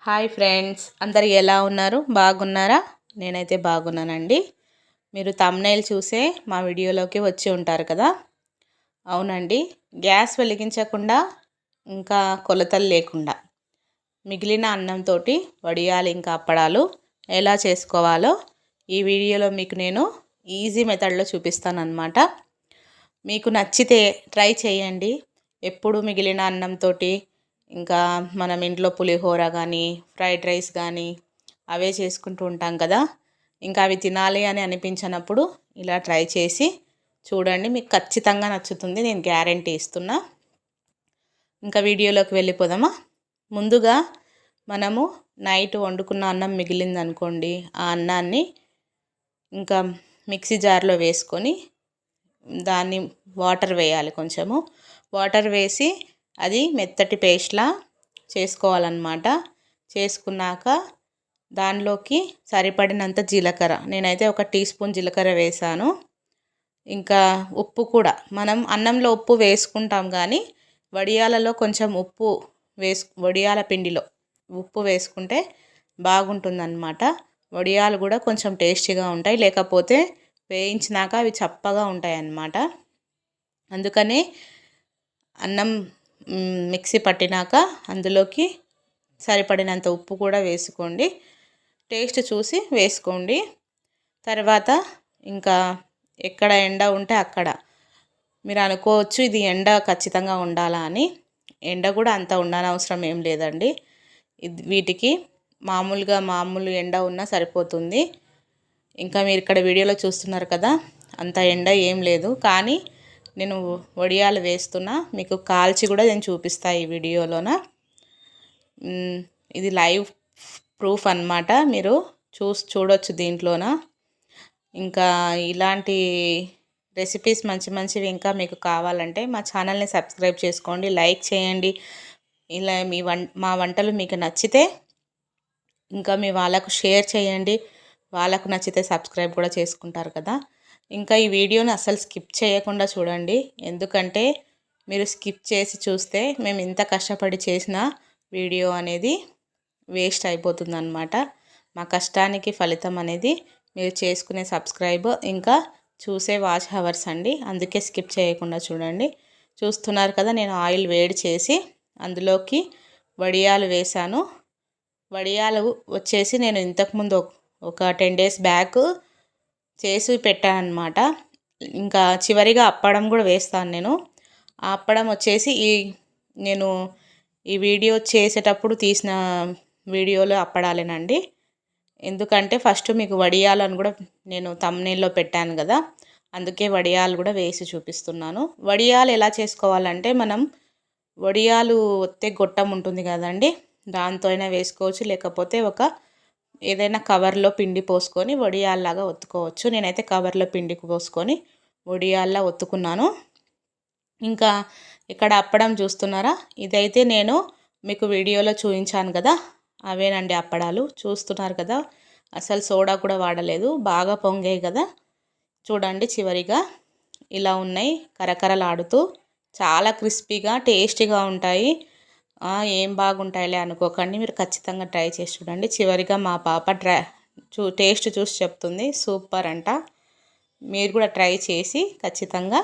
Hi friends, అందరు ఎలా ఉన్నారు? బాగున్నారా? నేనైతే బాగున్నానండి. మీరు థంబ్నెయిల్ చూసే మా వీడియోలోకి వచ్చి ఉంటారు కదా. అవునండి, గ్యాస్ వెలిగించకుండా ఇంకా కొలతలు లేకుండా మిగిలిన అన్నంతో వడియాలు ఇంకా అప్పడాలు ఎలా చేసుకోవాలో ఈ వీడియోలో మీకు నేను ఈజీ మెథడ్లో చూపిస్తానన్నమాట. మీకు నచ్చితే ట్రై చేయండి. ఎప్పుడు మిగిలిన అన్నంతో ఇంకా మనం ఇంట్లో పులిహోర కానీ ఫ్రైడ్ రైస్ కానీ అవే చేసుకుంటూ ఉంటాం కదా. ఇంకా అవి తినాలి అని అనిపించినప్పుడు ఇలా ట్రై చేసి చూడండి, మీకు ఖచ్చితంగా నచ్చుతుంది, నేను గ్యారంటీ ఇస్తున్నా. ఇంకా వీడియోలోకి వెళ్ళిపోదామా. ముందుగా మనము నైట్ వండుకున్న అన్నం మిగిలింది అనుకోండి, ఆ అన్నాన్ని ఇంకా మిక్సీ జార్లో వేసుకొని దాన్ని వాటర్ వేయాలి. కొంచెము వాటర్ వేసి అది మెత్తటి పేస్ట్లా చేసుకోవాలన్నమాట. చేసుకున్నాక దానిలోకి సరిపడినంత జీలకర్ర, నేనైతే 1 టీ స్పూన్ జీలకర్ర వేసాను. ఇంకా ఉప్పు కూడా, మనం అన్నంలో ఉప్పు వేసుకుంటాం కానీ వడియాలలో కొంచెం ఉప్పు వడియాల పిండిలో ఉప్పు వేసుకుంటే బాగుంటుందన్నమాట. వడియాలు కూడా కొంచెం టేస్టీగా ఉంటాయి, లేకపోతే వేయించినాక అవి చప్పగా ఉంటాయి అన్నమాట. అందుకనే అన్నం మిక్సీ పట్టినాక అందులోకి సరిపడినంత ఉప్పు కూడా వేసుకోండి, టేస్ట్ చూసి వేసుకోండి. తర్వాత ఇంకా ఎక్కడ ఎండ ఉంటే అక్కడ మీరు అనుకోవచ్చు ఇది ఎండ ఖచ్చితంగా ఉండాలా అని. ఎండ కూడా అంత ఉండనవసరం ఏం లేదండి. వీటికి మామూలు ఎండ ఉన్నా సరిపోతుంది. ఇంకా మీరు ఇక్కడ వీడియోలో చూస్తున్నారు కదా, అంత ఎండ ఏం లేదు. కానీ నేను వడియాలు వేస్తున్నా, మీకు కాల్చి కూడా నేను చూపిస్తా ఈ వీడియోలోన. ఇది లైవ్ ప్రూఫ్ అన్నమాట, మీరు చూడొచ్చు దీంట్లోన. ఇంకా ఇలాంటి రెసిపీస్ మంచివి ఇంకా మీకు కావాలంటే మా ఛానల్ని సబ్స్క్రైబ్ చేసుకోండి, లైక్ చేయండి. ఇలా మా వంటలు మీకు నచ్చితే ఇంకా మీ వాళ్ళకు షేర్ చేయండి, వాళ్ళకు నచ్చితే సబ్స్క్రైబ్ కూడా చేసుకుంటారు కదా. ఇంకా ఈ వీడియోని అస్సలు స్కిప్ చేయకుండా చూడండి, ఎందుకంటే మీరు స్కిప్ చేసి చూస్తే మేము ఇంత కష్టపడి చేసిన వీడియో అనేది వేస్ట్ అయిపోతుందన్నమాట. మా కష్టానికి ఫలితం అనేది మీరు చేసుకునే సబ్స్క్రైబ్ ఇంకా చూసే వాచ్ హవర్స్ అండి. అందుకే స్కిప్ చేయకుండా చూడండి. చూస్తున్నారు కదా, నేను ఆయిల్ వేడి చేసి అందులోకి వడియాలు వేసాను. వడియాలు వచ్చేసి నేను ఇంతకుముందు ఒక 10 days బ్యాక్ చేసి పెట్టాను అన్నమాట. ఇంకా చివరిగా అప్పడం కూడా వేస్తాను నేను. ఆ అప్పడం వచ్చేసి నేను ఈ వీడియో చేసేటప్పుడు తీసిన వీడియోలో అప్పడాలేనండి. ఎందుకంటే ఫస్ట్ మీకు వడియాలను కూడా నేను థంబ్నెయిల్లో పెట్టాను కదా, అందుకే వడియాలు కూడా వేసి చూపిస్తున్నాను. వడియాలు ఎలా చేసుకోవాలంటే, మనం వడియాలు ఒత్తే గొట్టం ఉంటుంది కదండి, దాంతో అయినా వేసుకోవచ్చు, లేకపోతే ఏదైనా కవర్లో పిండి పోసుకొని వడియాల్లాగా ఒత్తుకోవచ్చు. నేనైతే కవర్లో పిండి పోసుకొని వడియాల్లా ఒత్తుకున్నాను. ఇంకా ఇక్కడ అప్పడం చూస్తున్నారా, ఇదైతే నేను మీకు వీడియోలో చూపించాను కదా, అవేనండి అప్పడాలు. చూస్తున్నారు కదా, అసలు సోడా కూడా వాడలేదు, బాగా పొంగాయి కదా. చూడండి, చివరిగా ఇలా ఉన్నాయి, కరకరలాడుతూ చాలా క్రిస్పీగా టేస్టీగా ఉంటాయి. ఏం బాగుంటాయిలే అనుకోకండి, మీరు ఖచ్చితంగా ట్రై చేసి చూడండి. చివరిగా మా పాప టేస్ట్ చూసి చెప్తుంది సూపర్ అంట. మీరు కూడా ట్రై చేసి ఖచ్చితంగా